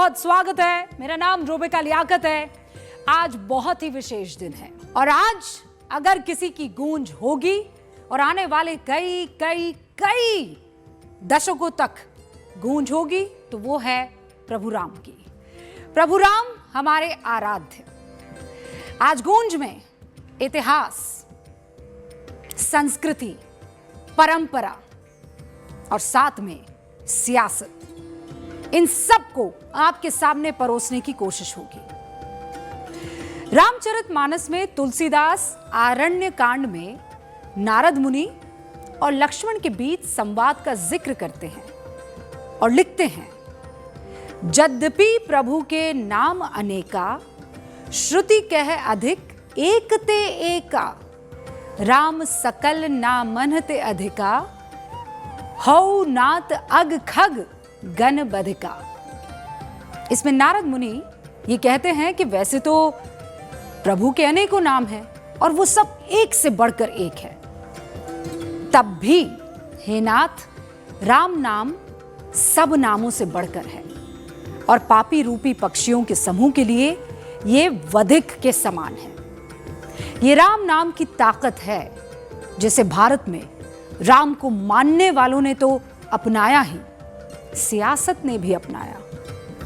बहुत स्वागत है। मेरा नाम रूबिका लियाकत है। आज बहुत ही विशेष दिन है और आज अगर किसी की गूंज होगी और आने वाले कई कई कई दशकों तक गूंज होगी तो वो है प्रभु राम की। प्रभु राम हमारे आराध्य। आज गूंज में इतिहास, संस्कृति, परंपरा और साथ में सियासत, इन सब को आपके सामने परोसने की कोशिश होगी। रामचरितमानस में तुलसीदास आरण्य कांड में नारद मुनि और लक्ष्मण के बीच संवाद का जिक्र करते हैं और लिखते हैं, यद्यपि प्रभु के नाम अनेका, श्रुति कह अधिक एकते एका, राम सकल नामन्हते अधिका, हौ नाथ अग खग गण बधिका। इसमें नारद मुनि ये कहते हैं कि वैसे तो प्रभु के अनेकों नाम हैं और वो सब एक से बढ़कर एक है, तब भी हे नाथ, राम नाम सब नामों से बढ़कर है और पापी रूपी पक्षियों के समूह के लिए ये वधिक के समान है। ये राम नाम की ताकत है जिसे भारत में राम को मानने वालों ने तो अपनाया ही, सियासत ने भी अपनाया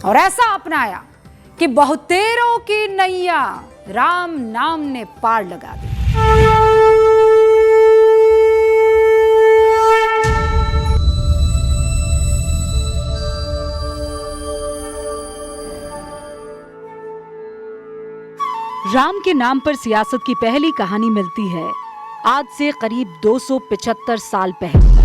और ऐसा अपनाया कि बहुतेरों की नैया राम नाम ने पार लगा दी। राम के नाम पर सियासत की पहली कहानी मिलती है आज से करीब 275 साल पहले।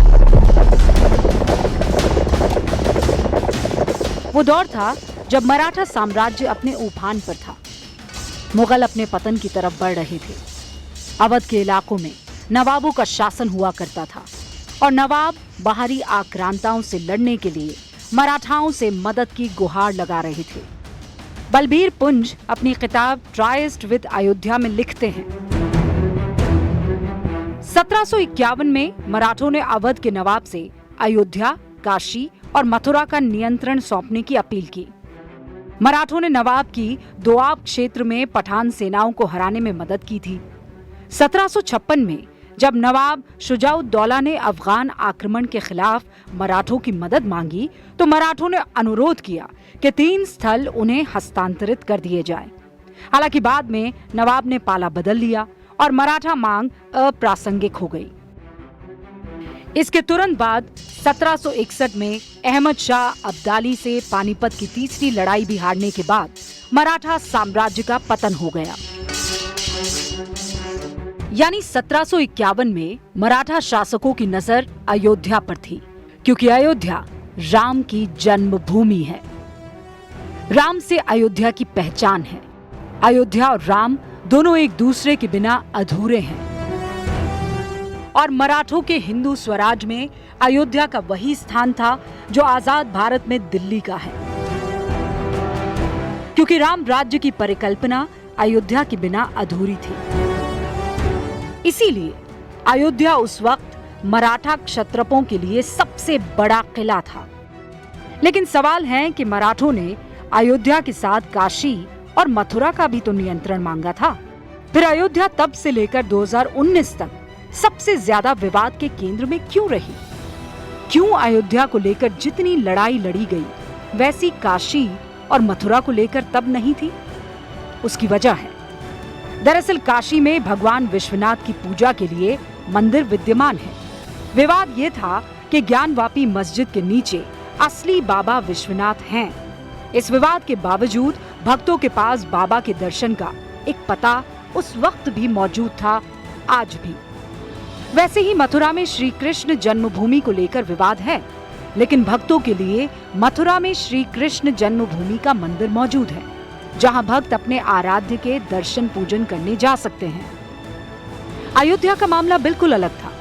वो दौर था जब मराठा साम्राज्य अपने उफान पर था। मुगल अपने पतन की तरफ बढ़ रहे थे। अवध के इलाकों में नवाबों का शासन हुआ करता था और नवाब बाहरी आक्रांताओं से लड़ने के लिए मराठाओं से मदद की गुहार लगा रहे थे। बलबीर पुंज अपनी किताब ट्राइस्ट विद अयोध्या में लिखते हैं, 1751 में मराठों ने अवध के नवाब से अयोध्या, काशी और मथुरा का नियंत्रण सौंपने की अपील की। मराठों ने नवाब की दोआब क्षेत्र में पठान सेनाओं को हराने में मदद की थी। 1756 में जब नवाब शुजाउद्दौला ने अफगान आक्रमण के खिलाफ मराठों की मदद मांगी तो मराठों ने अनुरोध किया कि 3 स्थल उन्हें हस्तांतरित कर दिए जाएं। हालांकि बाद में नवाब ने पाला बदल लिया और मराठा मांग अप्रासंगिक हो गई। इसके तुरंत बाद 1761 में अहमद शाह अब्दाली से पानीपत की तीसरी लड़ाई भी हारने के बाद मराठा साम्राज्य का पतन हो गया। यानी 1751 में मराठा शासकों की नजर अयोध्या पर थी, क्योंकि अयोध्या राम की जन्मभूमि है। राम से अयोध्या की पहचान है। अयोध्या और राम दोनों एक दूसरे के बिना अधूरे हैं और मराठों के हिंदू स्वराज में अयोध्या का वही स्थान था जो आजाद भारत में दिल्ली का है, क्योंकि राम राज्य की परिकल्पना अयोध्या के बिना अधूरी थी। इसीलिए अयोध्या उस वक्त मराठा क्षत्रपों के लिए सबसे बड़ा किला था। लेकिन सवाल है कि मराठों ने अयोध्या के साथ काशी और मथुरा का भी तो नियंत्रण मांगा था। फिर अयोध्या तब से लेकर 2019 तक सबसे ज्यादा विवाद के केंद्र में क्यों रही? क्यों अयोध्या को लेकर जितनी लड़ाई लड़ी गई वैसी काशी और मथुरा को लेकर तब नहीं थी? उसकी वजह है, दरअसल काशी में भगवान विश्वनाथ की पूजा के लिए मंदिर विद्यमान है। विवाद ये था कि ज्ञानवापी मस्जिद के नीचे असली बाबा विश्वनाथ हैं। इस विवाद के बावजूद भक्तों के पास बाबा के दर्शन का एक पता उस वक्त भी मौजूद था, आज भी। वैसे ही मथुरा में श्री कृष्ण जन्मभूमि को लेकर विवाद है, लेकिन भक्तों के लिए मथुरा में श्री कृष्ण जन्मभूमि का मंदिर मौजूद है, जहां भक्त अपने आराध्य के दर्शन पूजन करने जा सकते हैं। अयोध्या का मामला बिल्कुल अलग था।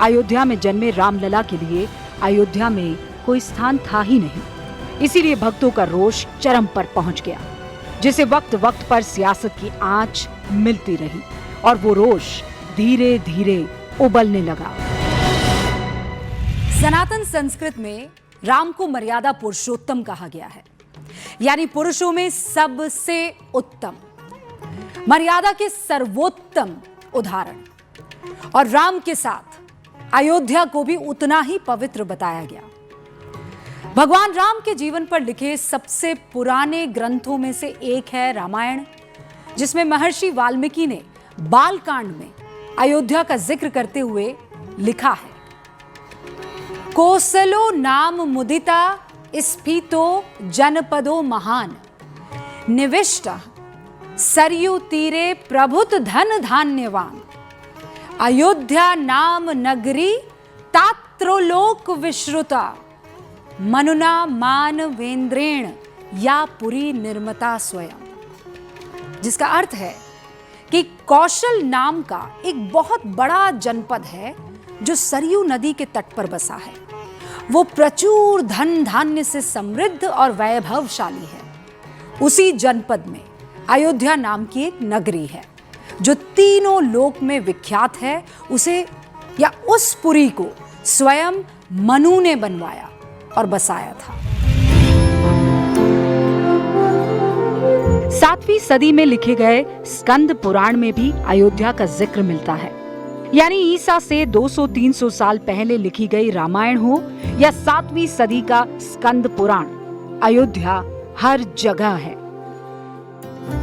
अयोध्या में जन्मे रामलला के लिए अयोध्या में कोई स्थान था ही नहीं। इसीलिए भक्तों का रोष चरम पर पहुंच गया, जिसे वक्त वक्त पर सियासत की आंच मिलती रही और वो रोष धीरे धीरे उबलने लगा। सनातन संस्कृत में राम को मर्यादा पुरुषोत्तम कहा गया है। यानी पुरुषों में सबसे उत्तम, मर्यादा के सर्वोत्तम उदाहरण। और राम के साथ अयोध्या को भी उतना ही पवित्र बताया गया। भगवान राम के जीवन पर लिखे सबसे पुराने ग्रंथों में से एक है रामायण, जिसमें महर्षि वाल्मीकि ने बालकांड में अयोध्या का जिक्र करते हुए लिखा है, कोसलो नाम मुदिता स्फीतो जनपदो महान, निविष्ट सरयू तीरे प्रभुत धन धान्यवान, अयोध्या नाम नगरी तात्रोलोक विश्रुता, मनुना मानवेंद्रेण या पुरी निर्मता स्वयं। जिसका अर्थ है कि कौशल नाम का एक बहुत बड़ा जनपद है जो सरयू नदी के तट पर बसा है। वो प्रचुर धन धान्य से समृद्ध और वैभवशाली है। उसी जनपद में अयोध्या नाम की एक नगरी है जो तीनों लोक में विख्यात है। उसे या उस पुरी को स्वयं मनु ने बनवाया और बसाया था। 7वीं सदी में लिखे गए स्कंद पुराण में भी अयोध्या का जिक्र मिलता है। यानी ईसा से 200-300 साल पहले लिखी गई रामायण हो या 7वीं सदी का स्कंद पुराण, अयोध्या हर जगह है।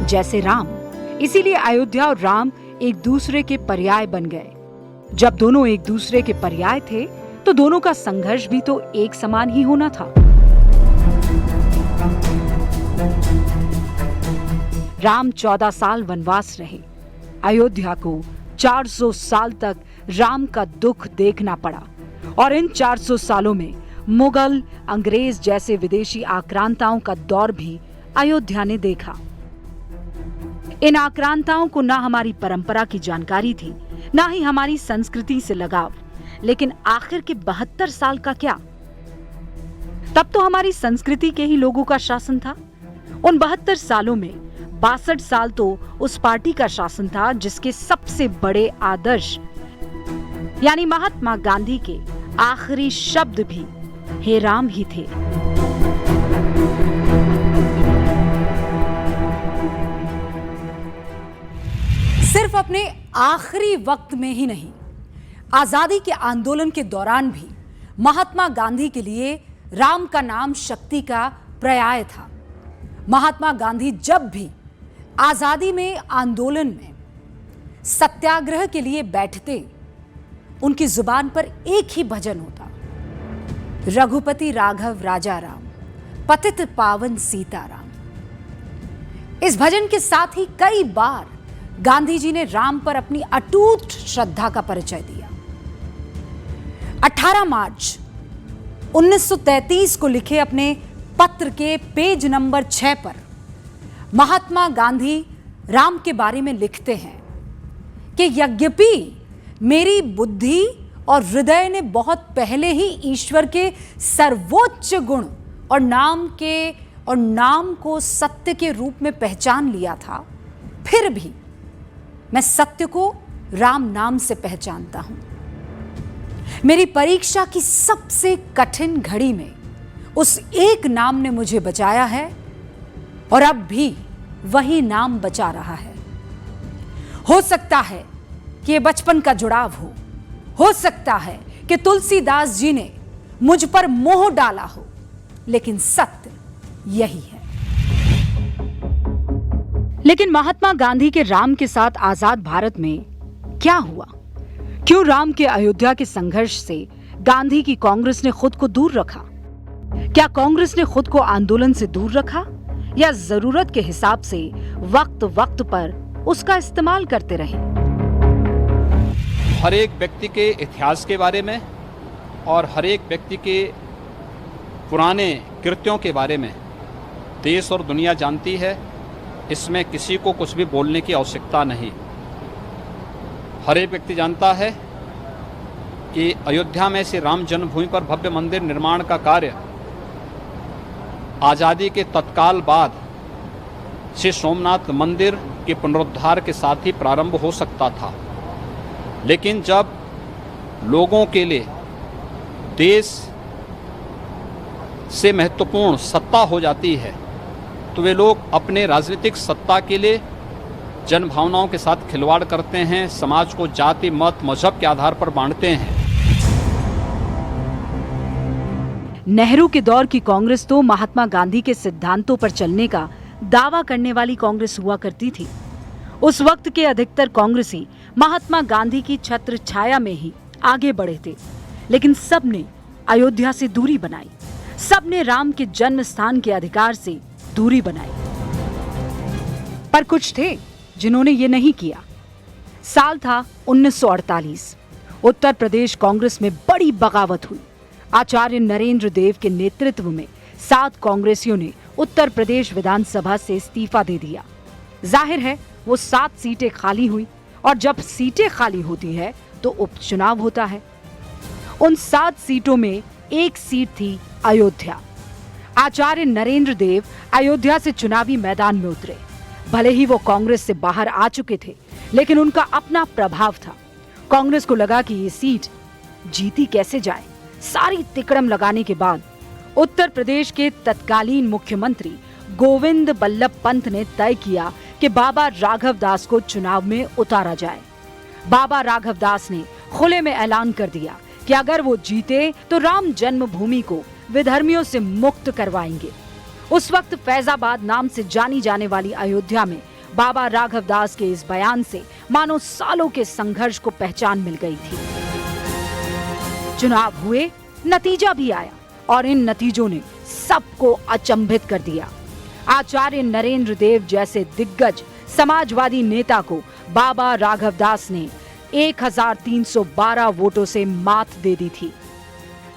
जैसे राम, इसीलिए अयोध्या और राम एक दूसरे के पर्याय बन गए। जब दोनों एक दूसरे के पर्याय थे तो दोनों का संघर्ष भी तो एक समान ही होना था। राम 14 साल वनवास रहे। अयोध्या को 400 साल तक राम का दुख देखना पड़ा और इन 400 सालों में मुगल, अंग्रेज जैसे विदेशी आक्रांताओं का दौर भी अयोध्या ने देखा। इन आक्रांताओं को ना हमारी परंपरा की जानकारी थी, ना ही हमारी संस्कृति से लगाव। लेकिन आखिर के 72 साल का क्या? तब तो हमारी संस्कृति के ही लोगों का शासन था। उन 72 सालों में 62 साल तो उस पार्टी का शासन था जिसके सबसे बड़े आदर्श यानी महात्मा गांधी के आखिरी शब्द भी हे राम ही थे। सिर्फ अपने आखिरी वक्त में ही नहीं, आजादी के आंदोलन के दौरान भी महात्मा गांधी के लिए राम का नाम शक्ति का पर्याय था। महात्मा गांधी जब भी आजादी में आंदोलन में सत्याग्रह के लिए बैठते, उनकी जुबान पर एक ही भजन होता, रघुपति राघव राजा राम, पतित पावन सीताराम। इस भजन के साथ ही कई बार गांधी जी ने राम पर अपनी अटूट श्रद्धा का परिचय दिया। 18 मार्च 1933 को लिखे अपने पत्र के पेज नंबर 6 पर महात्मा गांधी राम के बारे में लिखते हैं कि यद्यपि मेरी बुद्धि और हृदय ने बहुत पहले ही ईश्वर के सर्वोच्च गुण और नाम को सत्य के रूप में पहचान लिया था, फिर भी मैं सत्य को राम नाम से पहचानता हूं। मेरी परीक्षा की सबसे कठिन घड़ी में उस एक नाम ने मुझे बचाया है और अब भी वही नाम बचा रहा है। हो सकता है कि ये बचपन का जुड़ाव हो सकता है कि तुलसीदास जी ने मुझ पर मोह डाला हो, लेकिन सत्य यही है। लेकिन महात्मा गांधी के राम के साथ आजाद भारत में क्या हुआ? क्यों राम के अयोध्या के संघर्ष से गांधी की कांग्रेस ने खुद को दूर रखा? क्या कांग्रेस ने खुद को आंदोलन से दूर रखा या जरूरत के हिसाब से वक्त वक्त पर उसका इस्तेमाल करते रहे? हर एक व्यक्ति के इतिहास के बारे में और हर एक व्यक्ति के पुराने कृत्यों के बारे में देश और दुनिया जानती है। इसमें किसी को कुछ भी बोलने की आवश्यकता नहीं। हर एक व्यक्ति जानता है कि अयोध्या में श्री राम जन्मभूमि पर भव्य मंदिर निर्माण का कार्य आज़ादी के तत्काल बाद श्री सोमनाथ मंदिर के पुनरुद्धार के साथ ही प्रारंभ हो सकता था। लेकिन जब लोगों के लिए देश से महत्वपूर्ण सत्ता हो जाती है तो वे लोग अपने राजनीतिक सत्ता के लिए जन भावनाओं के साथ खिलवाड़ करते हैं, समाज को जाति, मत, मजहब के आधार पर बांटते हैं। नेहरू के दौर की कांग्रेस तो महात्मा गांधी के सिद्धांतों पर चलने का दावा करने वाली कांग्रेस हुआ करती थी। उस वक्त के अधिकतर कांग्रेसी महात्मा गांधी की छत्र छाया में ही आगे बढ़े थे, लेकिन सबने अयोध्या से दूरी बनाई, सबने राम के जन्म स्थान के अधिकार से दूरी बनाई। पर कुछ थे जिन्होंने ये नहीं किया। साल था 1948। उत्तर प्रदेश कांग्रेस में बड़ी बगावत हुई। आचार्य नरेंद्र देव के नेतृत्व में 7 कांग्रेसियों ने उत्तर प्रदेश विधानसभा से इस्तीफा दे दिया। जाहिर है वो 7 सीटें खाली हुई, और जब सीटें खाली होती है तो उपचुनाव होता है। उन 7 सीटों में एक सीट थी अयोध्या। आचार्य नरेंद्र देव अयोध्या से चुनावी मैदान में उतरे। भले ही वो कांग्रेस से बाहर आ चुके थे, लेकिन उनका अपना प्रभाव था। कांग्रेस को लगा कि ये सीट जीती कैसे जाए। सारी तिकड़म लगाने के बाद उत्तर प्रदेश के तत्कालीन मुख्यमंत्री गोविंद बल्लभ पंत ने तय किया कि बाबा राघव दास को चुनाव में उतारा जाए। बाबा राघव दास ने खुले में ऐलान कर दिया कि अगर वो जीते तो राम जन्मभूमि को विधर्मियों से मुक्त करवाएंगे। उस वक्त फैजाबाद नाम से जानी जाने वाली अयोध्या में बाबा राघव दास के इस बयान से मानो सालों के संघर्ष को पहचान मिल गई थी। चुनाव हुए, नतीजा भी आया, और इन नतीजों ने सबको अचंभित कर दिया। आचार्य नरेंद्र देव जैसे दिग्गज समाजवादी नेता को बाबा राघव दास ने 1312 वोटों से मात दे दी थी।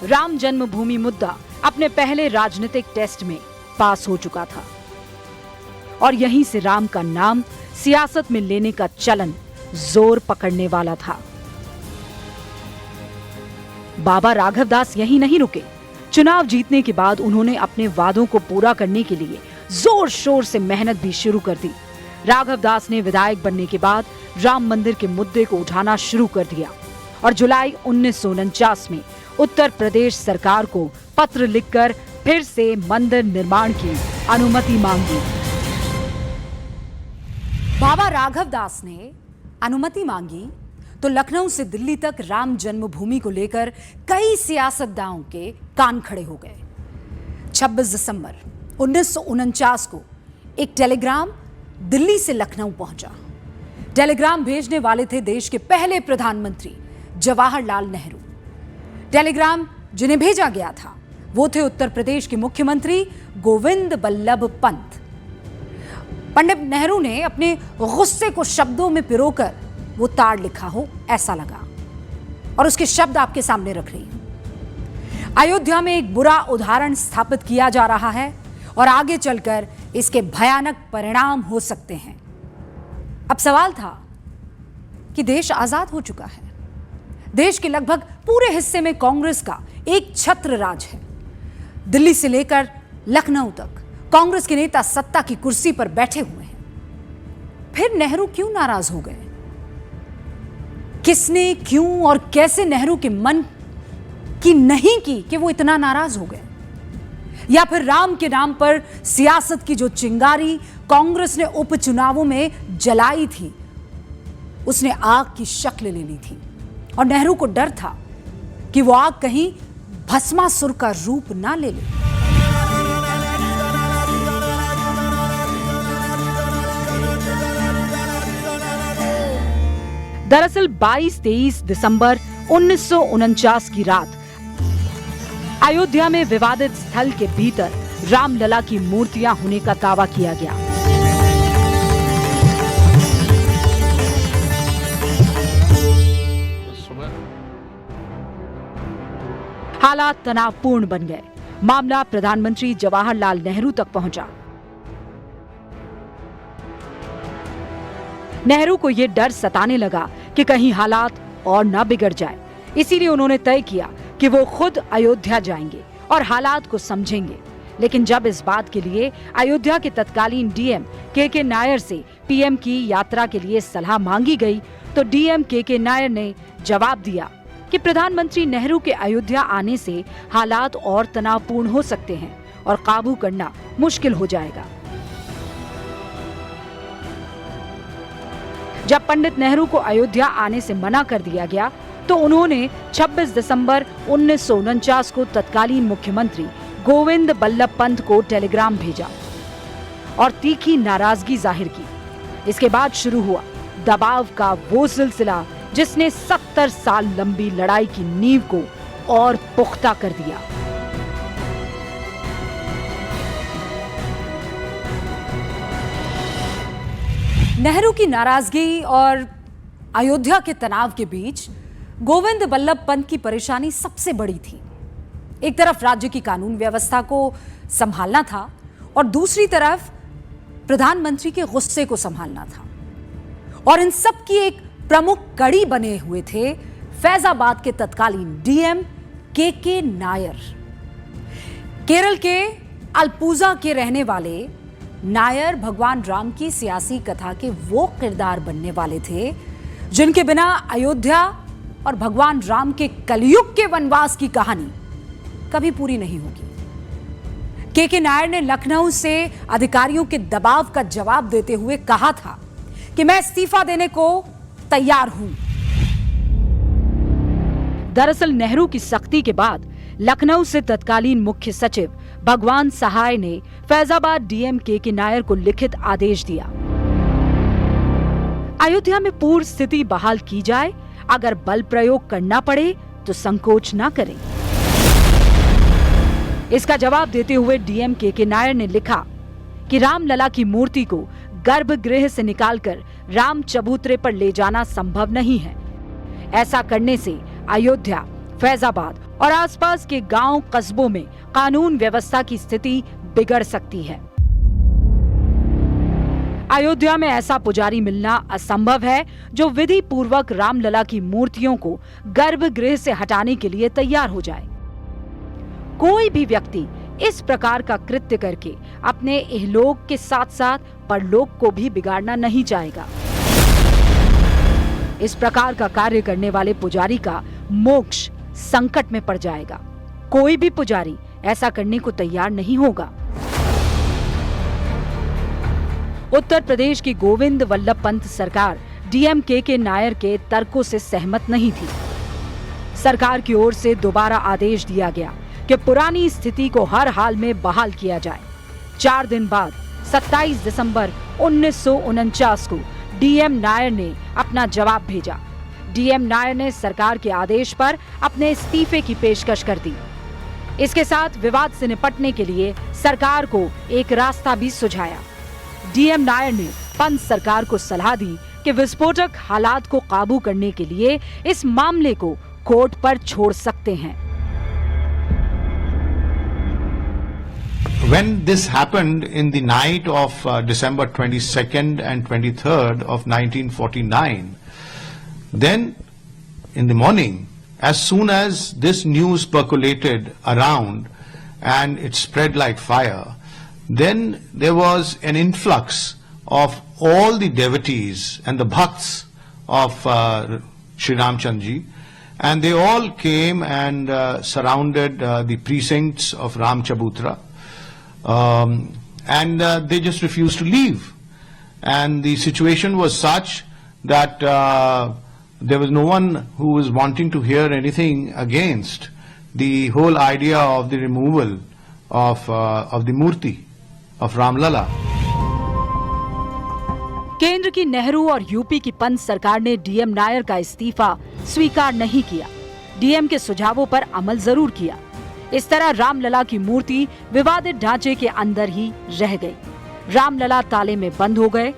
राम जन्मभूमि मुद्दा अपने पहले राजनीतिक टेस्ट में पास हो चुका था, और यहीं से राम का नाम सियासत में लेने का चलन जोर पकड़ने वाला था। बाबा राघव दास यहीं नहीं रुके। चुनाव जीतने के बाद उन्होंने अपने वादों को पूरा करने के लिए जोर शोर से मेहनत भी शुरू कर दी। राघव दास ने विधायक बनने के बाद राम मंदिर के मुद्दे को उठाना शुरू कर दिया, और जुलाई 1949 में उत्तर प्रदेश सरकार को पत्र लिखकर फिर से मंदिर निर्माण की अनुमति मांगी। बाबा राघव दास ने अनुमति मांगी तो लखनऊ से दिल्ली तक राम जन्मभूमि को लेकर कई सियासतदानों के कान खड़े हो गए। 26 दिसंबर 1949 को एक टेलीग्राम दिल्ली से लखनऊ पहुंचा। टेलीग्राम भेजने वाले थे देश के पहले प्रधानमंत्री जवाहरलाल नेहरू। टेलीग्राम जिन्हें भेजा गया था वो थे उत्तर प्रदेश के मुख्यमंत्री गोविंद बल्लभ पंत। पंडित नेहरू ने अपने गुस्से को शब्दों में पिरोकर वो ताड़ लिखा हो ऐसा लगा, और उसके शब्द आपके सामने रख रही हूं। अयोध्या में एक बुरा उदाहरण स्थापित किया जा रहा है, और आगे चलकर इसके भयानक परिणाम हो सकते हैं। अब सवाल था कि देश आजाद हो चुका है। देश के लगभग पूरे हिस्से में कांग्रेस का एक छत्र राज है। दिल्ली से लेकर लखनऊ तक कांग्रेस के नेता सत्ता की कुर्सी पर बैठे हुए हैं। फिर नेहरू क्यों नाराज हो गए? किसने, क्यों और कैसे नेहरू के मन की नहीं की कि वो इतना नाराज हो गए? या फिर राम के नाम पर सियासत की जो चिंगारी कांग्रेस ने उपचुनावों में जलाई थी, उसने आग की शक्ल ले ली थी, और नेहरू को डर था कि वो आग कहीं भस्मासुर का रूप ना ले ले। दरअसल 22-23 दिसंबर 1949 की रात अयोध्या में विवादित स्थल के भीतर रामलला की मूर्तियां होने का दावा किया गया। हालात तनावपूर्ण बन गए। मामला प्रधानमंत्री जवाहरलाल नेहरू तक पहुंचा। नेहरू को यह डर सताने लगा कि कहीं हालात और न बिगड़ जाए, इसीलिए उन्होंने तय किया कि वो खुद अयोध्या जाएंगे और हालात को समझेंगे। लेकिन जब इस बात के लिए अयोध्या के तत्कालीन डीएम के नायर से पीएम की यात्रा के लिए सलाह मांगी गई, तो डीएम के नायर ने जवाब दिया कि प्रधानमंत्री नेहरू के अयोध्या आने से हालात और तनावपूर्ण हो सकते हैं और काबू करना मुश्किल हो जाएगा। जब पंडित नेहरू को अयोध्या आने से मना कर दिया गया तो उन्होंने 26 दिसंबर 1949 को तत्कालीन मुख्यमंत्री गोविंद बल्लभ पंत को टेलीग्राम भेजा और तीखी नाराजगी जाहिर की। इसके बाद शुरू हुआ दबाव का वो सिलसिला जिसने 70 साल लंबी लड़ाई की नींव को और पुख्ता कर दिया। नेहरू की नाराजगी और अयोध्या के तनाव के बीच गोविंद बल्लभ पंत की परेशानी सबसे बड़ी थी। एक तरफ राज्य की कानून व्यवस्था को संभालना था और दूसरी तरफ प्रधानमंत्री के गुस्से को संभालना था, और इन सब की एक प्रमुख कड़ी बने हुए थे फैजाबाद के तत्कालीन डीएम के नायर। केरल के अल्पुजा के रहने वाले नायर भगवान राम की सियासी कथा के वो किरदार बनने वाले थे जिनके बिना अयोध्या और भगवान राम के कलयुग के वनवास की कहानी कभी पूरी नहीं होगी। के नायर ने लखनऊ से अधिकारियों के दबाव का जवाब देते हुए कहा था कि मैं इस्तीफा देने को तैयार हूं। दरअसल नेहरू की सख्ती के बाद लखनऊ से तत्कालीन मुख्य सचिव भगवान सहाय ने फैजाबाद डीएम के नायर को लिखित आदेश दिया, अयोध्या में पूर्व स्थिति बहाल की जाए, अगर बल प्रयोग करना पड़े तो संकोच न करें। इसका जवाब देते हुए डीएम के नायर ने लिखा कि रामलला की मूर्ति को गर्भगृह से निकालकर राम चबूतरे पर ले जाना संभव नहीं है। ऐसा करने से अयोध्या, फैजाबाद और आसपास के गांव कस्बों में कानून व्यवस्था की स्थिति बिगड़ सकती है। अयोध्या में ऐसा पुजारी मिलना असंभव है जो विधि पूर्वक रामलला की मूर्तियों को गर्भगृह से हटाने के लिए तैयार हो जाए। कोई भी व्यक्ति इस प्रकार का कृत्य करके अपने इहलोक के साथ साथ परलोक को भी बिगाड़ना नहीं चाहेगा। इस प्रकार का कार्य करने वाले पुजारी का मोक्ष संकट में पड़ जाएगा। कोई भी पुजारी ऐसा करने को तैयार नहीं होगा। उत्तर प्रदेश की गोविंद बल्लभ पंत सरकार डीएम के नायर के तर्कों से सहमत नहीं थी। सरकार की ओर से दोबारा आदेश दिया गया कि पुरानी स्थिति को हर हाल में बहाल किया जाए। 4 दिन बाद 27 दिसंबर 1949 को डीएम नायर ने अपना जवाब भेजा। डीएम नायर ने सरकार के आदेश पर अपने इस्तीफे की पेशकश कर दी। इसके साथ विवाद से निपटने के लिए सरकार को एक रास्ता भी सुझाया। डीएम नायर ने पंत सरकार को सलाह दी कि विस्फोटक हालात को काबू करने के लिए इस मामले को कोर्ट पर छोड़ सकते हैं। When this happened in the night of December 22nd and 23rd of 1949, then in the morning, as soon as this news percolated around and it spread like fire, then there was an influx of all the devotees and the bhakts of Sri Ramchandra Ji, and they all came and surrounded the precincts of Ram Chabutra. And they just refused to leave, and the situation was such that there was no one who was wanting to hear anything against the whole idea of the removal of the Murti of Ramlala. केंद्र की नेहरू और UP की पंत सरकार ने DM Nair का इस्तीफा स्वीकार नहीं किया। डीएम के सुझावों पर अमल जरूर किया। इस तरह रामलला की मूर्ति विवादित ढांचे के अंदर ही रह गई। रामलला ताले में बंद हो गए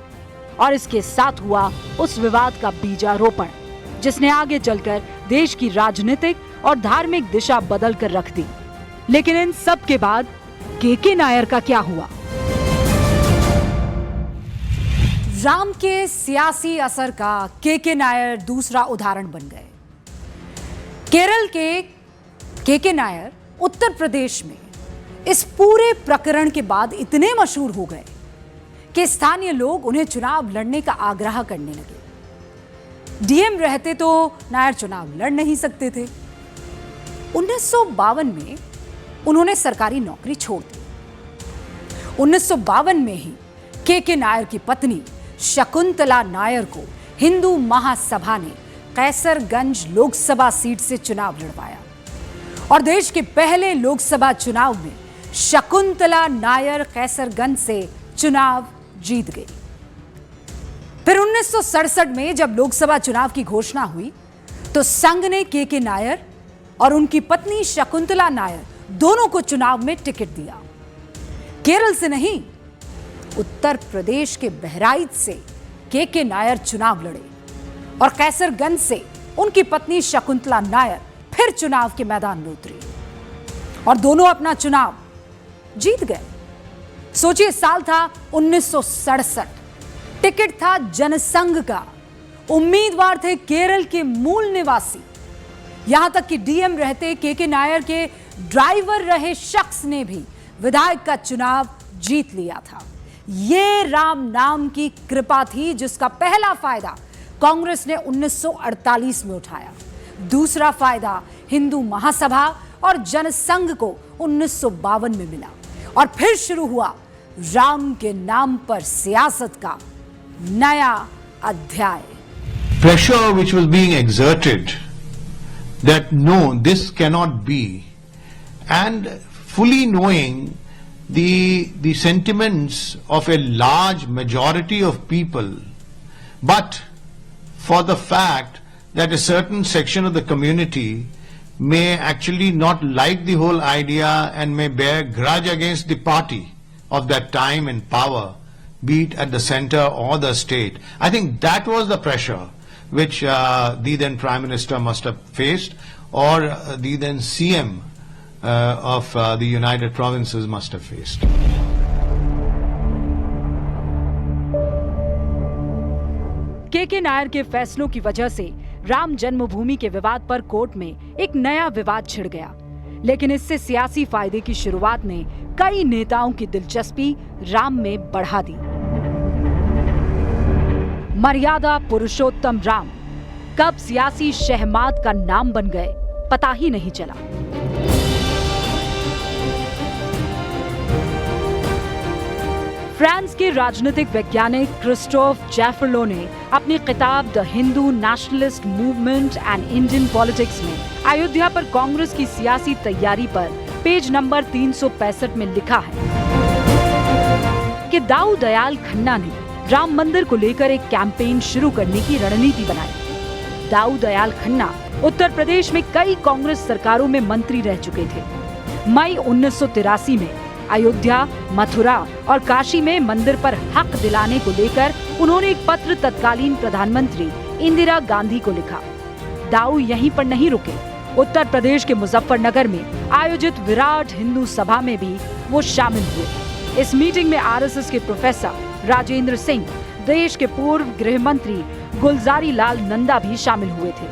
और इसके साथ हुआ उस विवाद का बीजारोपण जिसने आगे चलकर देश की राजनीतिक और धार्मिक दिशा बदल कर रख दी। लेकिन इन सब के बाद के नायर का क्या हुआ? राम के सियासी असर का के नायर दूसरा उदाहरण बन गए। केरल के नायर उत्तर प्रदेश में इस पूरे प्रकरण के बाद इतने मशहूर हो गए कि स्थानीय लोग उन्हें चुनाव लड़ने का आग्रह करने लगे। डीएम रहते तो नायर चुनाव लड़ नहीं सकते थे। 1952 में उन्होंने सरकारी नौकरी छोड़ दी। 1952 में ही के नायर की पत्नी शकुंतला नायर को हिंदू महासभा ने कैसरगंज लोकसभा सीट से चुनाव लड़वाया और देश के पहले लोकसभा चुनाव में शकुंतला नायर कैसरगंज से चुनाव जीत गई। फिर 1967 में जब लोकसभा चुनाव की घोषणा हुई तो संघ ने के नायर और उनकी पत्नी शकुंतला नायर दोनों को चुनाव में टिकट दिया। केरल से नहीं, उत्तर प्रदेश के बहराइच से के नायर चुनाव लड़े और कैसरगंज से उनकी पत्नी शकुंतला नायर फिर चुनाव के मैदान में उतरी और दोनों अपना चुनाव जीत गए। सोचिए, साल था 1967, टिकट था जनसंघ का, उम्मीदवार थे केरल के मूल निवासी, यहां तक कि डीएम रहते के नायर के ड्राइवर रहे शख्स ने भी विधायक का चुनाव जीत लिया था। ये राम नाम की कृपा थी जिसका पहला फायदा कांग्रेस ने 1948 में उठाया। दूसरा फायदा हिंदू महासभा और जनसंघ को 1952 में मिला और फिर शुरू हुआ राम के नाम पर सियासत का नया अध्याय। Pressure which was being exerted that no, this cannot be, and fully knowing the sentiments of a large majority of people, but for the fact that a certain section of the community may actually not like the whole idea and may bear grudge against the party of that time in power, be it at the center or the state. I think that was the pressure which the then Prime Minister must have faced, or the then CM of the United Provinces must have faced. के नायर के फैसलों की वजह से राम जन्मभूमि के विवाद पर court में एक नया विवाद छिड़ गया, लेकिन इससे सियासी फायदे की शुरुआत ने कई नेताओं की दिलचस्पी राम में बढ़ा दी। मर्यादा पुरुषोत्तम राम कब सियासी शहमाद का नाम बन गए पता ही नहीं चला। फ्रांस के राजनीतिक वैज्ञानिक क्रिस्टोफ जैफरलो ने अपनी किताब the Hindu nationalist movement and Indian politics में अयोध्या पर कांग्रेस की सियासी तैयारी पर पेज नंबर 365 में लिखा है कि दाऊ दयाल खन्ना ने राम मंदिर को लेकर एक कैंपेन शुरू करने की रणनीति बनाई। दाऊ दयाल खन्ना उत्तर प्रदेश में कई कांग्रेस सरकारों में मंत्री रह चुके थे। मई 1983 में अयोध्या, मथुरा और काशी में मंदिर पर हक दिलाने को लेकर उन्होंने एक पत्र तत्कालीन प्रधानमंत्री इंदिरा गांधी को लिखा। दाऊ यहीं पर नहीं रुके, उत्तर प्रदेश के मुजफ्फरनगर में आयोजित विराट हिंदू सभा में भी वो शामिल हुए। इस मीटिंग में आरएसएस के प्रोफेसर राजेंद्र सिंह, देश के पूर्व गृह मंत्री गुलजारी लाल नंदा भी शामिल हुए थे।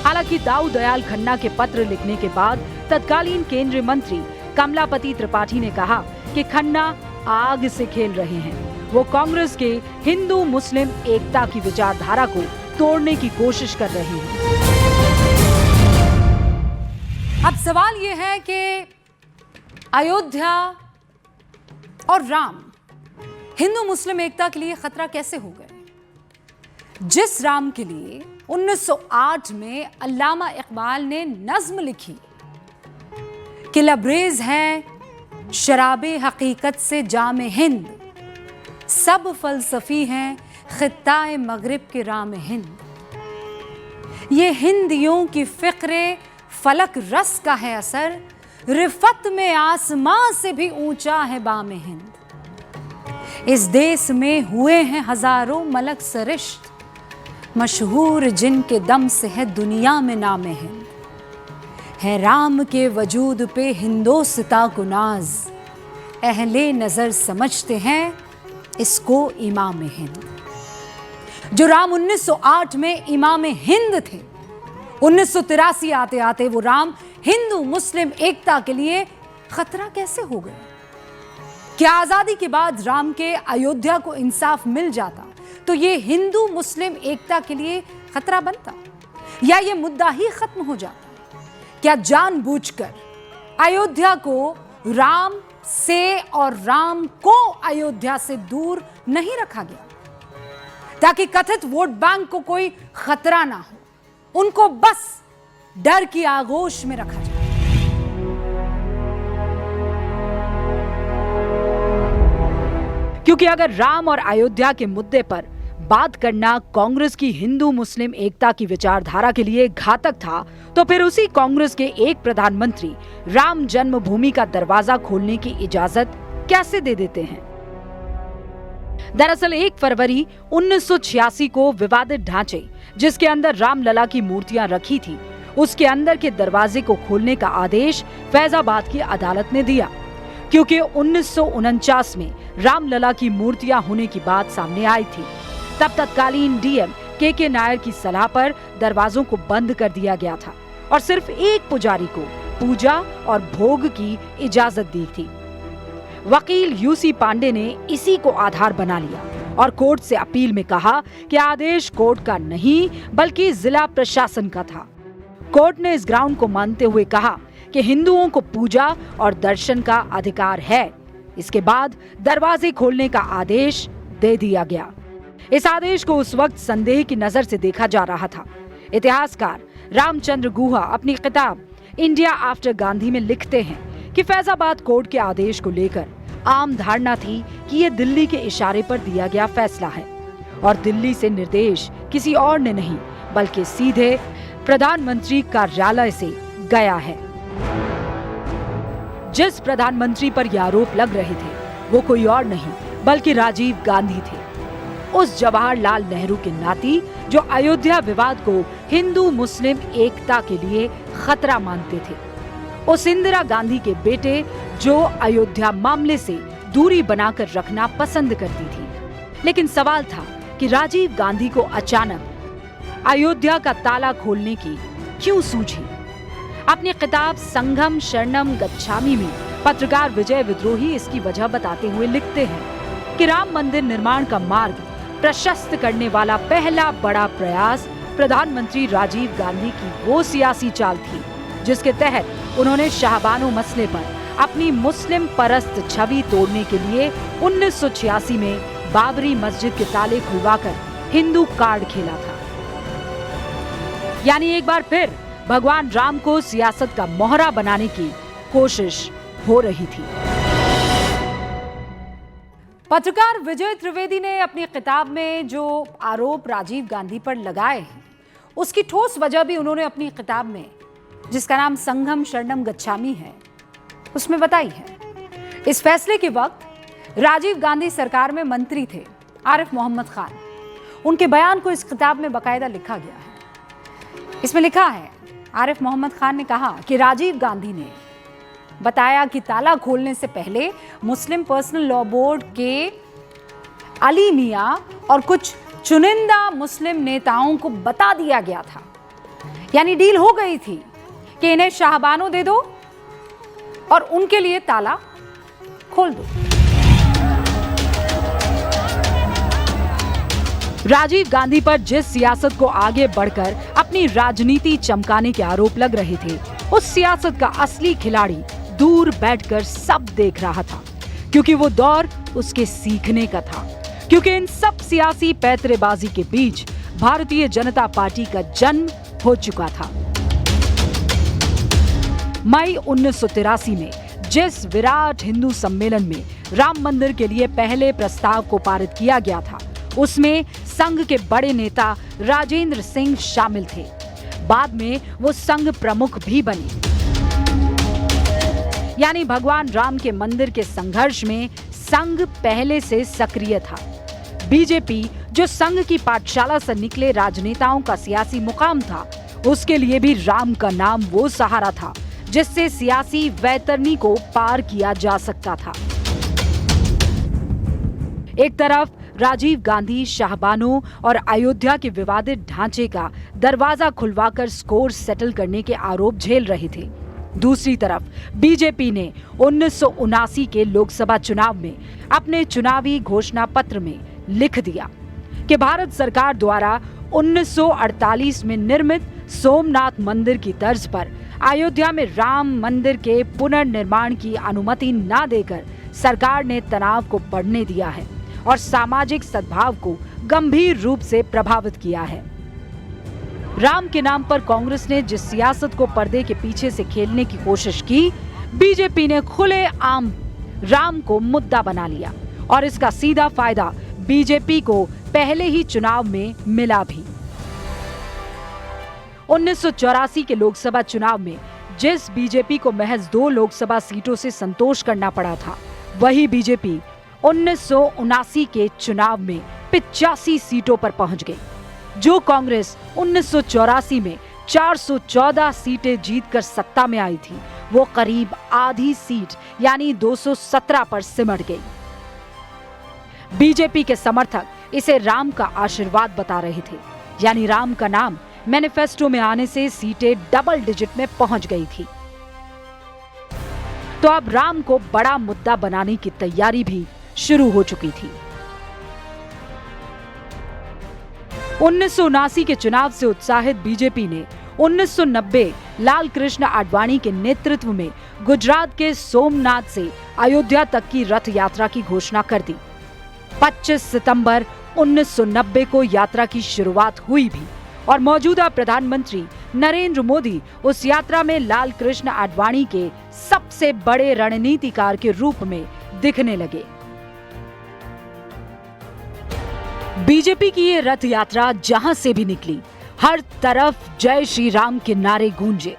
हालांकि दाऊ दयाल खन्ना के पत्र लिखने के बाद तत्कालीन केंद्रीय मंत्री कमलापति त्रिपाठी ने कहा कि खन्ना आग से खेल रहे हैं। वो कांग्रेस के हिंदू मुस्लिम एकता की विचारधारा को तोड़ने की कोशिश कर रहे हैं। अब सवाल ये है कि अयोध्या और राम हिंदू मुस्लिम एकता के लिए खतरा कैसे हो गए? जिस राम के लिए 1908 में अल्लामा इकबाल ने नज्म लिखी कि लबरेज हैं शराबे हकीकत से जामे हिंद, सब फलसफी हैं खित्ताए मगरिब के राम हिंद, ये हिंदियों की फिक्रे फलक रस का है असर, रिफत में आसमां से भी ऊंचा है बाम हिंद, इस देश में हुए हैं हजारों मलक सरिश्त, मशहूर जिनके दम से है दुनिया में नाम हिंद, है राम के वजूद पे हिंदोस्ता को नाज, अहले नजर समझते हैं इसको इमाम हिंद। जो राम 1908 में इमाम हिंद थे, 1983 आते आते वो राम हिंदू मुस्लिम एकता के लिए खतरा कैसे हो गए? क्या आजादी के बाद राम के अयोध्या को इंसाफ मिल जाता तो ये हिंदू मुस्लिम एकता के लिए खतरा बनता, या ये मुद्दा ही खत्म हो जाता? क्या जानबूझकर अयोध्या को राम से और राम को अयोध्या से दूर नहीं रखा गया ताकि कथित वोट बैंक को कोई खतरा ना हो। उनको बस डर की आगोश में रखा जाए। क्योंकि अगर राम और अयोध्या के मुद्दे पर बात करना कांग्रेस की हिंदू मुस्लिम एकता की विचारधारा के लिए घातक था, तो फिर उसी कांग्रेस के एक प्रधानमंत्री राम जन्मभूमि का दरवाजा खोलने की इजाजत कैसे दे देते हैं। दरअसल 1 फरवरी 1986 को विवादित ढांचे जिसके अंदर रामलला की मूर्तियां रखी थी, उसके अंदर के दरवाजे को खोलने का आदेश फैजाबाद की अदालत ने दिया। क्योंकि 1949 में रामलला की मूर्तियां होने की बात सामने आई थी, तब तत्कालीन डीएम के नायर की सलाह पर दरवाजों को बंद कर दिया गया था और सिर्फ एक पुजारी को पूजा और भोग की इजाजत दी थी। वकील यूसी पांडे ने इसी को आधार बना लिया और कोर्ट से अपील में कहा कि आदेश कोर्ट का नहीं बल्कि जिला प्रशासन का था। कोर्ट ने इस ग्राउंड को मानते हुए कहा कि हिंदुओं को पूजा और दर्शन का अधिकार है। इसके बाद दरवाजे खोलने का आदेश दे दिया गया। इस आदेश को उस वक्त संदेह की नजर से देखा जा रहा था। इतिहासकार रामचंद्र गुहा अपनी किताब इंडिया आफ्टर गांधी में लिखते हैं कि फैजाबाद कोर्ट के आदेश को लेकर आम धारणा थी कि यह दिल्ली के इशारे पर दिया गया फैसला है और दिल्ली से निर्देश किसी और ने नहीं बल्कि सीधे प्रधानमंत्री कार्यालय से गया है। जिस प्रधानमंत्री पर यह आरोप लग रहे थे वो कोई और नहीं बल्कि राजीव गांधी थे, उस जवाहरलाल नेहरू के नाती जो अयोध्या विवाद को हिंदू मुस्लिम एकता के लिए खतरा मानते थे, उस इंदिरा गांधी के बेटे जो अयोध्या मामले से दूरी बनाकर रखना पसंद करती थी। लेकिन सवाल था कि राजीव गांधी को अचानक अयोध्या का ताला खोलने की क्यों सूझी। अपनी किताब संघम शरणम गच्छामि में पत्रकार विजय विद्रोही इसकी वजह बताते हुए लिखते हैं कि राम मंदिर निर्माण का मार्ग प्रशस्त करने वाला पहला बड़ा प्रयास प्रधानमंत्री राजीव गांधी की वो सियासी चाल थी जिसके तहत उन्होंने शाहबानो मसले पर अपनी मुस्लिम परस्त छवि तोड़ने के लिए 1986 में बाबरी मस्जिद के ताले खुलवाकर हिंदू कार्ड खेला था। यानी एक बार फिर भगवान राम को सियासत का मोहरा बनाने की कोशिश हो रही थी। पत्रकार विजय त्रिवेदी ने अपनी किताब में जो आरोप राजीव गांधी पर लगाए हैं उसकी ठोस वजह भी उन्होंने अपनी किताब में, जिसका नाम संघम शरणम गच्छामि है, उसमें बताई है। इस फैसले के वक्त राजीव गांधी सरकार में मंत्री थे आरिफ मोहम्मद खान। उनके बयान को इस किताब में बाकायदा लिखा गया है। इसमें लिखा है, आरिफ मोहम्मद खान ने कहा कि राजीव गांधी ने बताया कि ताला खोलने से पहले मुस्लिम पर्सनल लॉ बोर्ड के अली मियां और कुछ चुनिंदा मुस्लिम नेताओं को बता दिया गया था, यानी डील हो गई थी कि इन्हें शाहबानो दे दो और उनके लिए ताला खोल दो। राजीव गांधी पर जिस सियासत को आगे बढ़कर अपनी राजनीति चमकाने के आरोप लग रहे थे, उस सियासत का असली खिलाड़ी दूर बैठकर सब देख रहा था, क्योंकि वो दौर उसके सीखने का था। क्योंकि इन सब सियासी पैतरेबाजी के बीच भारतीय जनता पार्टी का जन्म हो चुका था। मई 1983 में जिस विराट हिंदू सम्मेलन में राम मंदिर के लिए पहले प्रस्ताव को पारित किया गया था, उसमें संघ के बड़े नेता राजेंद्र सिंह शामिल थे। बाद में वो संघ प्रमुख भी बने। यानी भगवान राम के मंदिर के संघर्ष में संघ पहले से सक्रिय था। बीजेपी, जो संघ की पाठशाला से निकले राजनेताओं का सियासी मुकाम था, उसके लिए भी राम का नाम वो सहारा था जिससे सियासी वैतरणी को पार किया जा सकता था। एक तरफ राजीव गांधी शाहबानो और अयोध्या के विवादित ढांचे का दरवाजा खुलवाकर स्कोर सेटल करने के आरोप झेल रहे थे। दूसरी तरफ बीजेपी ने 1979 के लोकसभा चुनाव में अपने चुनावी घोषणा पत्र में लिख दिया कि भारत सरकार द्वारा 1948 में निर्मित सोमनाथ मंदिर की तर्ज पर अयोध्या में राम मंदिर के पुनर्निर्माण की अनुमति न देकर सरकार ने तनाव को बढ़ने दिया है और सामाजिक सद्भाव को गंभीर रूप से प्रभावित किया है। राम के नाम पर कांग्रेस ने जिस सियासत को पर्दे के पीछे से खेलने की कोशिश की, बीजेपी ने खुलेआम राम को मुद्दा बना लिया और इसका सीधा फायदा बीजेपी को पहले ही चुनाव में मिला भी। 1984 के लोकसभा चुनाव में जिस बीजेपी को महज 2 लोकसभा सीटों से संतोष करना पड़ा था, वही बीजेपी 1979 के चुनाव में 85 सीटों पर पहुंच गई। जो कांग्रेस 1984 में 414 सीटें जीतकर सत्ता में आई थी, वो करीब आधी सीट यानी 217 पर सिमट गई। बीजेपी के समर्थक इसे राम का आशीर्वाद बता रहे थे, यानी राम का नाम मैनिफेस्टो में आने से सीटें डबल डिजिट में पहुंच गई थी। तो अब राम को बड़ा मुद्दा बनाने की तैयारी भी शुरू हो चुकी थी। 1979 के चुनाव से उत्साहित बीजेपी ने 1990 लाल कृष्ण आडवाणी के नेतृत्व में गुजरात के सोमनाथ से अयोध्या तक की रथ यात्रा की घोषणा कर दी। 25 सितंबर 1990 को यात्रा की शुरुआत हुई भी और मौजूदा प्रधानमंत्री नरेंद्र मोदी उस यात्रा में लाल कृष्ण आडवाणी के सबसे बड़े रणनीतिकार के रूप में दिखने लगे। बीजेपी की ये रथ यात्रा जहां से भी निकली, हर तरफ जय श्री राम के नारे गूंजे।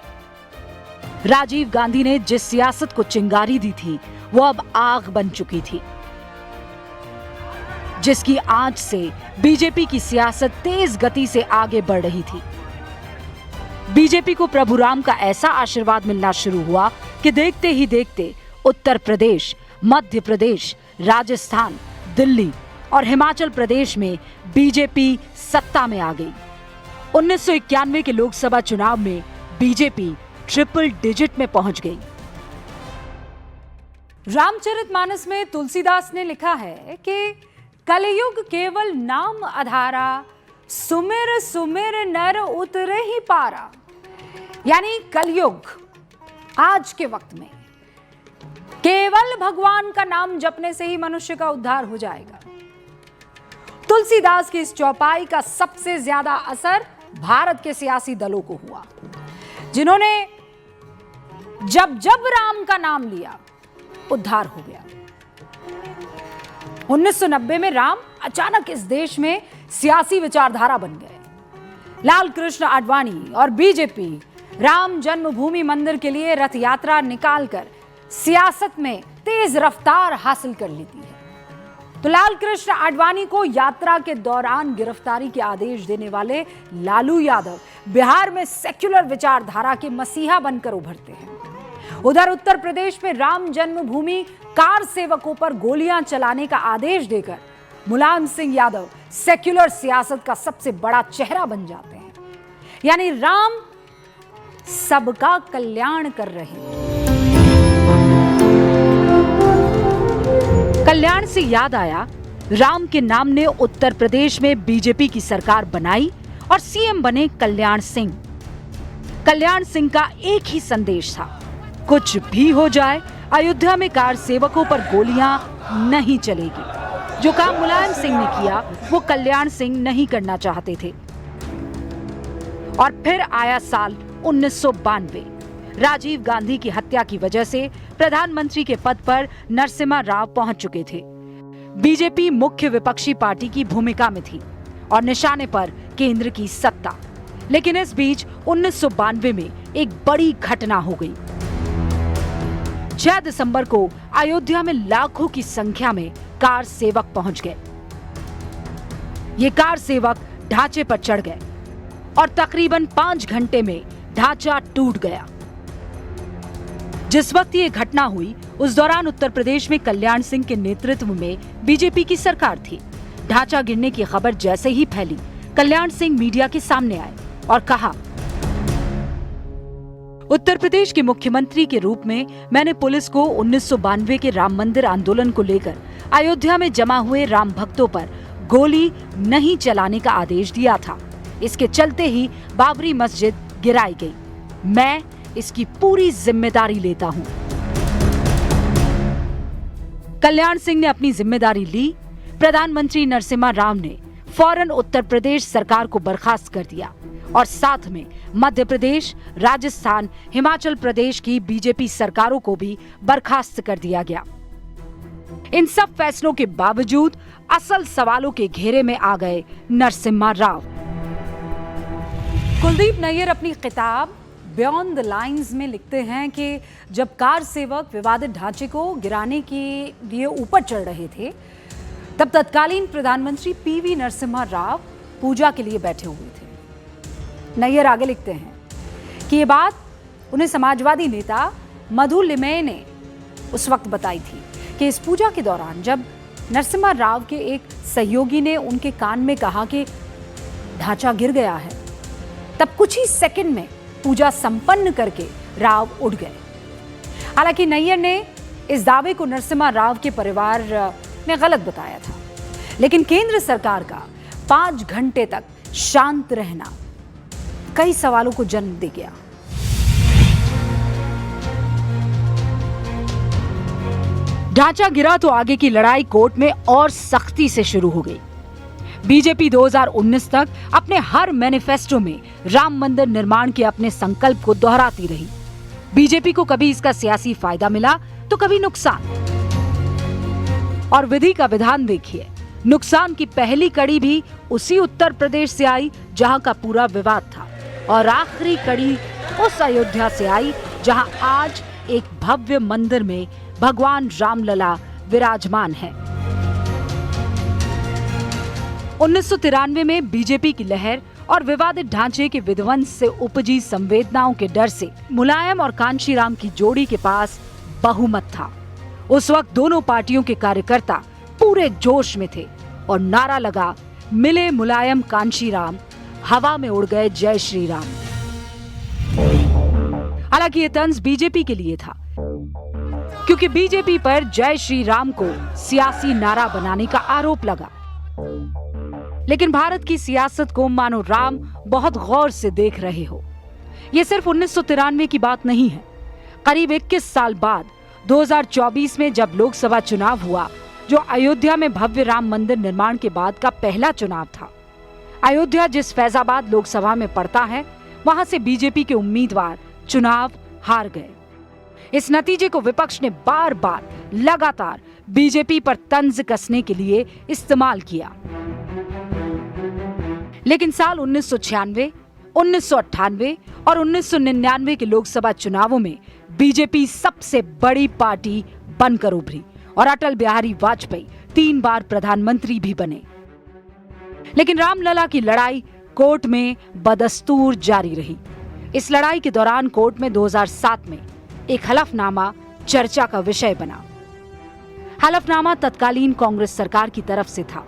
राजीव गांधी ने जिस सियासत को चिंगारी दी थी, वो अब आग बन चुकी थी, जिसकी आंच से बीजेपी की सियासत तेज गति से आगे बढ़ रही थी। बीजेपी को प्रभु राम का ऐसा आशीर्वाद मिलना शुरू हुआ कि देखते ही देखते उत्तर प्रदेश, मध्य प्रदेश, राजस्थान, दिल्ली और हिमाचल प्रदेश में बीजेपी सत्ता में आ गई। 1991 के लोकसभा चुनाव में बीजेपी ट्रिपल डिजिट में पहुंच गई। रामचरितमानस में तुलसीदास ने लिखा है कि कलयुग केवल नाम आधारा, सुमिर सुमिर नर उतरे ही पारा। यानी कलयुग आज के वक्त में केवल भगवान का नाम जपने से ही मनुष्य का उद्धार हो जाएगा। तुलसीदास की इस चौपाई का सबसे ज्यादा असर भारत के सियासी दलों को हुआ, जिन्होंने जब जब राम का नाम लिया, उद्धार हो गया। 1990 में राम अचानक इस देश में सियासी विचारधारा बन गए। लाल कृष्ण आडवाणी और बीजेपी राम जन्मभूमि मंदिर के लिए रथ यात्रा निकालकर सियासत में तेज रफ्तार हासिल कर लेती है। तो लाल कृष्ण आडवाणी को यात्रा के दौरान गिरफ्तारी के आदेश देने वाले लालू यादव बिहार में सेक्युलर विचारधारा के मसीहा बनकर उभरते हैं। उधर उत्तर प्रदेश में राम जन्मभूमि कार सेवकों पर गोलियां चलाने का आदेश देकर मुलायम सिंह यादव सेक्युलर सियासत का सबसे बड़ा चेहरा बन जाते हैं। यानी राम सबका कल्याण कर रहे हैं। कल्याण से याद आया, राम के नाम ने उत्तर प्रदेश में बीजेपी की सरकार बनाई और सीएम बने कल्याण सिंह। कल्याण सिंह का एक ही संदेश था, कुछ भी हो जाए अयोध्या में कार सेवकों पर गोलियां नहीं चलेगी। जो काम मुलायम सिंह ने किया वो कल्याण सिंह नहीं करना चाहते थे। और फिर आया साल 1992। राजीव गांधी की हत्या की वजह से प्रधानमंत्री के पद पर नरसिम्हा राव पहुंच चुके थे। बीजेपी मुख्य विपक्षी पार्टी की भूमिका में थी और निशाने पर केंद्र की सत्ता। लेकिन इस बीच 1992 में एक बड़ी घटना हो गई। 6 दिसंबर को अयोध्या में लाखों की संख्या में कार सेवक पहुंच गए। ये कार सेवक ढांचे पर चढ़ गए और तकरीबन 5 घंटे में ढांचा टूट गया। जिस वक्त ये घटना हुई उस दौरान उत्तर प्रदेश में कल्याण सिंह के नेतृत्व में बीजेपी की सरकार थी। ढांचा गिरने की खबर जैसे ही फैली, कल्याण सिंह मीडिया के सामने आए और कहा, उत्तर प्रदेश के मुख्यमंत्री के रूप में मैंने पुलिस को 1992 के राम मंदिर आंदोलन को लेकर अयोध्या में जमा हुए राम भक्तों पर गोली नहीं चलाने का आदेश दिया था। इसके चलते ही बाबरी मस्जिद गिराई गई। मैं इसकी पूरी जिम्मेदारी लेता हूं। कल्याण सिंह ने अपनी जिम्मेदारी ली। प्रधानमंत्री नरसिम्हा राव ने फौरन उत्तर प्रदेश सरकार को बर्खास्त कर दिया और साथ में मध्य प्रदेश, राजस्थान, हिमाचल प्रदेश की बीजेपी सरकारों को भी बर्खास्त कर दिया गया। इन सब फैसलों के बावजूद असल सवालों के घेरे में आ गए नरसिम्हा राव। कुलदीप नैयर अपनी किताब बियॉन्ड द लाइंस में लिखते हैं कि जब कार सेवक विवादित ढांचे को गिराने के लिए ऊपर चढ़ रहे थे, तब तत्कालीन प्रधानमंत्री पीवी नरसिम्हा राव पूजा के लिए बैठे हुए थे। नैयर आगे लिखते हैं कि ये बात उन्हें समाजवादी नेता मधु लिमये ने उस वक्त बताई थी कि इस पूजा के दौरान जब नरसिम्हा राव के एक सहयोगी ने उनके कान में कहा कि ढांचा गिर गया है, तब कुछ ही सेकंड में पूजा संपन्न करके राव उठ गए। हालांकि नैयर ने इस दावे को नरसिम्हा राव के परिवार ने गलत बताया था, लेकिन केंद्र सरकार का 5 घंटे तक शांत रहना कई सवालों को जन्म दे गया। ढांचा गिरा तो आगे की लड़ाई कोर्ट में और सख्ती से शुरू हो गई। बीजेपी 2019 तक अपने हर मैनिफेस्टो में राम मंदिर निर्माण के अपने संकल्प को दोहराती रही। बीजेपी को कभी इसका सियासी फायदा मिला तो कभी नुकसान। और विधि का विधान देखिए, नुकसान की पहली कड़ी भी उसी उत्तर प्रदेश से आई जहां का पूरा विवाद था, और आखिरी कड़ी उस अयोध्या से आई जहां आज एक भव्य मंदिर में भगवान रामलला विराजमान है। 1993 में बीजेपी की लहर और विवादित ढांचे के विध्वंस से उपजी संवेदनाओं के डर से मुलायम और कांशीराम की जोड़ी के पास बहुमत था। उस वक्त दोनों पार्टियों के कार्यकर्ता पूरे जोश में थे और नारा लगा, मिले मुलायम कांशीराम, हवा में उड़ गए जय श्री राम। हालांकि ये तंज बीजेपी के लिए था, क्योंकि बीजेपी पर जय श्री राम को सियासी नारा बनाने का आरोप लगा। लेकिन भारत की सियासत को मानो राम बहुत गौर से देख रहे हो। ये सिर्फ 1993 की बात नहीं है। करीब 21 साल बाद 2024 में जब लोकसभा चुनाव हुआ, जो अयोध्या में भव्य राम मंदिर निर्माण के बाद का पहला चुनाव था। अयोध्या जिस फैजाबाद लोकसभा में पड़ता है, वहां से बीजेपी के उम्मीदवार चुनाव हार गए। इस नतीजे को विपक्ष ने बार बार लगातार बीजेपी पर तंज कसने के लिए इस्तेमाल किया। लेकिन साल 1996, 1998 और 1999 के लोकसभा चुनावों में बीजेपी सबसे बड़ी पार्टी बनकर उभरी और अटल बिहारी वाजपेयी 3 बार प्रधानमंत्री भी बने। लेकिन रामलला की लड़ाई कोर्ट में बदस्तूर जारी रही। इस लड़ाई के दौरान कोर्ट में 2007 में एक हलफनामा चर्चा का विषय बना। हलफनामा तत्कालीन कांग्रेस सरकार की तरफ से था,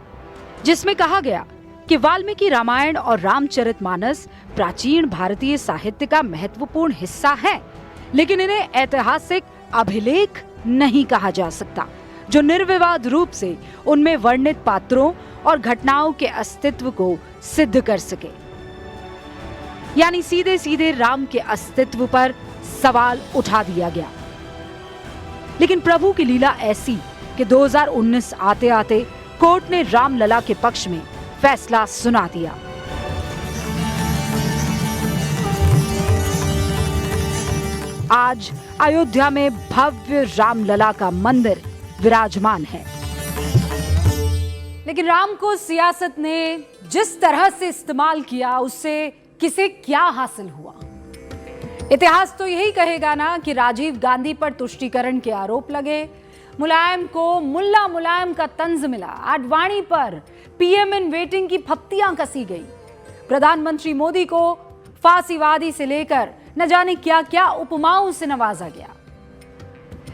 जिसमें कहा गया कि वाल्मीकि रामायण और रामचरितमानस प्राचीन भारतीय साहित्य का महत्वपूर्ण हिस्सा है, लेकिन इन्हें ऐतिहासिक अभिलेख नहीं कहा जा सकता, जो निर्विवाद रूप से उनमें वर्णित पात्रों और घटनाओं के अस्तित्व को सिद्ध कर सके। यानी सीधे सीधे राम के अस्तित्व पर सवाल उठा दिया गया। लेकिन प्रभु की लीला ऐसी कि 2019 आते आते कोर्ट ने रामलला के पक्ष में फैसला सुना दिया। आज अयोध्या में भव्य रामलला का मंदिर विराजमान है। लेकिन राम को सियासत ने जिस तरह से इस्तेमाल किया, उससे किसे क्या हासिल हुआ? इतिहास तो यही कहेगा ना कि राजीव गांधी पर तुष्टीकरण के आरोप लगे, मुलायम को मुल्ला मुलायम का तंज मिला, आडवाणी पर पीएम इन वेटिंग की फप्तियां कसी गई, प्रधानमंत्री मोदी को फांसीवादी से लेकर न जाने क्या क्या उपमाओं से नवाजा गया।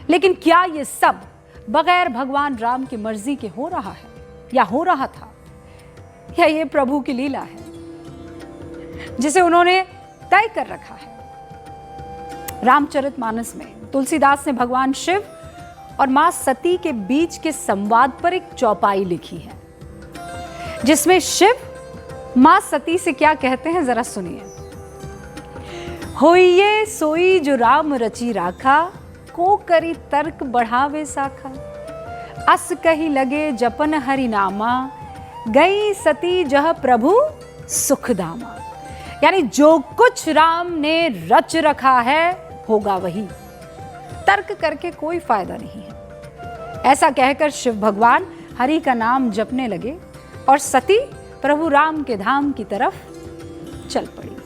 लेकिन क्या ये सब बगैर भगवान राम की मर्जी के हो रहा है, या हो रहा था, या ये प्रभु की लीला है जिसे उन्होंने तय कर रखा है? रामचरितमानस में तुलसीदास ने भगवान शिव और मां सती के बीच के संवाद पर एक चौपाई लिखी है, जिसमें शिव मां सती से क्या कहते हैं, जरा सुनिए। होइए सोई जो राम रची राखा, को करी तर्क बढ़ावे साखा। अस कही लगे जपन हरि नामा, गई सती जह प्रभु सुखदामा। यानी जो कुछ राम ने रच रखा है होगा वही, तर्क करके कोई फायदा नहीं है। ऐसा कहकर शिव भगवान हरि का नाम जपने लगे और सती प्रभु राम के धाम की तरफ चल पड़ी।